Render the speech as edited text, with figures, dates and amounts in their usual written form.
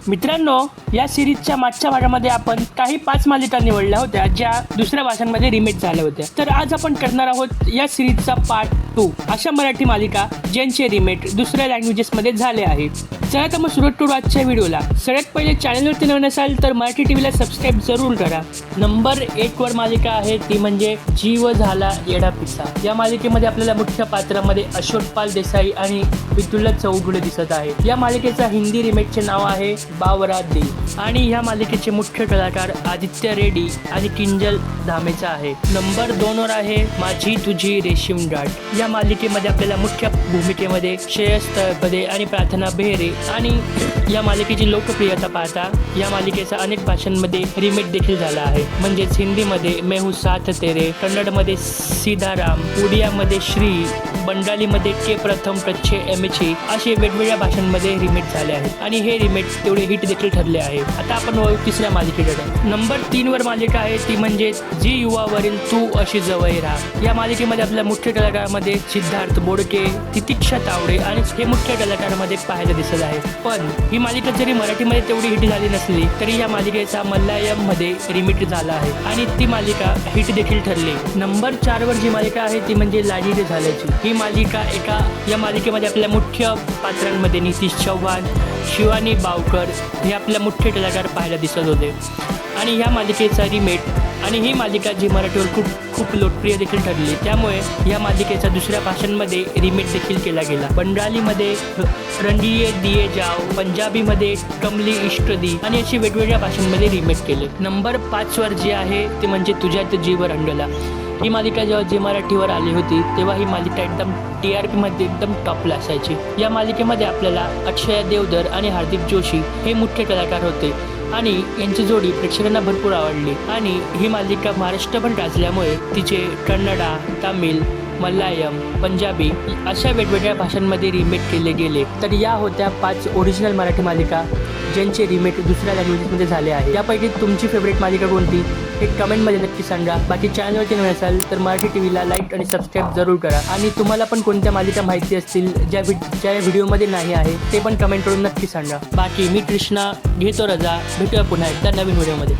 मित्रांनो, या सिरीजच्या मागच्या भागामध्ये आपण काही 5 मालिका निवडल्या होत्या ज्या दुसऱ्या भाषांमध्ये रिमेक झाल्या होत्या. तर आज आपण करणार आहोत या सिरीजचा पार्ट 2 अशा मराठी मालिका ज्यांचे रिमेक दुसऱ्या लँग्वेजेसमध्ये झाले आहेत. चला तर मग सुरुवात करू आजच्या व्हिडिओला. सगळ्यात पहिले चॅनलवरती नवीन असाल तर मराठी टीव्हीला सबस्क्राईब जरूर करा. नंबर 1 वर मालिका आहे ती म्हणजे जीव झाला येडा पिसा. या मालिकेमध्ये आपल्याला मुख्य पात्रामध्ये अशोकपाल देसाई आणि वितुला चौगुले दिसत आहे. या मालिकेचा हिंदी रिमेकचे नाव आहे बावरा दिल आणि या मालिकेचे मुख्य कलाकार आदित्य रेड्डी आणि किंजल धामेचा आहे. नंबर 2 वर आहे माझी तुझी रेशीम गाठ. या मालिकेमध्ये आपल्याला मुख्य भूमिकेमध्ये श्रेयस तळपदे आणि प्रार्थना बेहरे आणि या मालिकेची लोकप्रियता पाहता या मालिकेचा अनेक भाषांमध्ये रिमेक देखील झाला आहे. म्हणजेच हिंदीमध्ये मैं हूं साथ तेरे, कन्नडमध्ये सीताराम, उडियामध्ये श्री, बंगालीमध्ये के प्रथम कच्चे एमची असे वेगवेगळ्या भाषांमध्ये रिमेक झाले आहेत आणि हे रिमेक तेवढे हिट देखील ठरले आहे. आता आपण वळू तिसऱ्या मालिकेकडे. नंबर 3 वर मालिका आहे ती म्हणजे जी युवावरील तू अशी जवळ राहा. या मालिकेमध्ये आपल्या मुख्य कलाकारामध्ये सिद्धार्थ बोडके, तितिक्षा तावडे आणि हे मुख्य कलाकारामध्ये पाहायला दिसत आहे. पण ही मालिका जरी मराठीमध्ये तेवढी हिट झाली नसली तरी या मालिकेचा मल्याळममध्ये रिमेक झाला आहे आणि ती मालिका हिट देखील ठरली. नंबर 4 वर जी मालिका आहे ती म्हणजे लाडीरे झाल्याची. ही मालिका या मालिकेमध्ये आपल्या मुख्य पात्रांमध्ये नितीश चव्हाण, शिवानी बावकर हे आपल्या मुख्य कलाकार पाहायला दिसत होते आणि ह्या मालिकेचा रिमेक आणि ही मालिका जी मराठीवर खूप लोकप्रिय देखील ठरली. त्यामुळे या मालिकेचा दुसऱ्या भाषांमध्ये रिमेक देखील केला गेला. बंगालीमध्ये रंडिये दिये जाओ, पंजाबीमध्ये कमली इश्क दी आणि अशी वेगवेगळ्या भाषांमध्ये रिमेक केले. नंबर 5 वर जी आहे ती म्हणजे तुझ्यात जीव रंगला. ही मालिका जेव्हा जी मराठीवर आली होती तेव्हा ही मालिका एकदम TRPमध्ये एकदम टॉपला असायची. या मालिकेमध्ये आपल्याला अक्षय देवधर आणि हार्दिक जोशी हे मुख्य कलाकार होते आणि यांची जोडी प्रेक्षकांना भरपूर आवडली आणि ही मालिका महाराष्ट्रभर गाजल्यामुळे तिचे कन्नडा, तामिळ, मल्याळम, पंजाबी अशा वेगवेगळ्या भाषांमध्ये रिमेक केले गेले. तर या होत्या 5 ओरिजिनल मराठी मालिका ज्यांचे रिमेक दुसऱ्या लँग्वेजेसमध्ये झाले आहे. त्यापैकी तुमची फेवरेट मालिका कोणती हे कमेंटमध्ये नक्की सांगा. बाकी चॅनलवरती नवीन असाल तर मराठी टीव्हीला लाईक आणि सबस्क्राईब जरूर करा आणि तुम्हाला पण कोणत्या मालिका माहिती असतील ज्या व्हिडिओमध्ये नाही आहे ते पण कमेंट करून नक्की सांगा. बाकी मी कृष्णा घेतो रजा. भेटूया पुन्हा एकदा नवीन व्हिडिओमध्ये.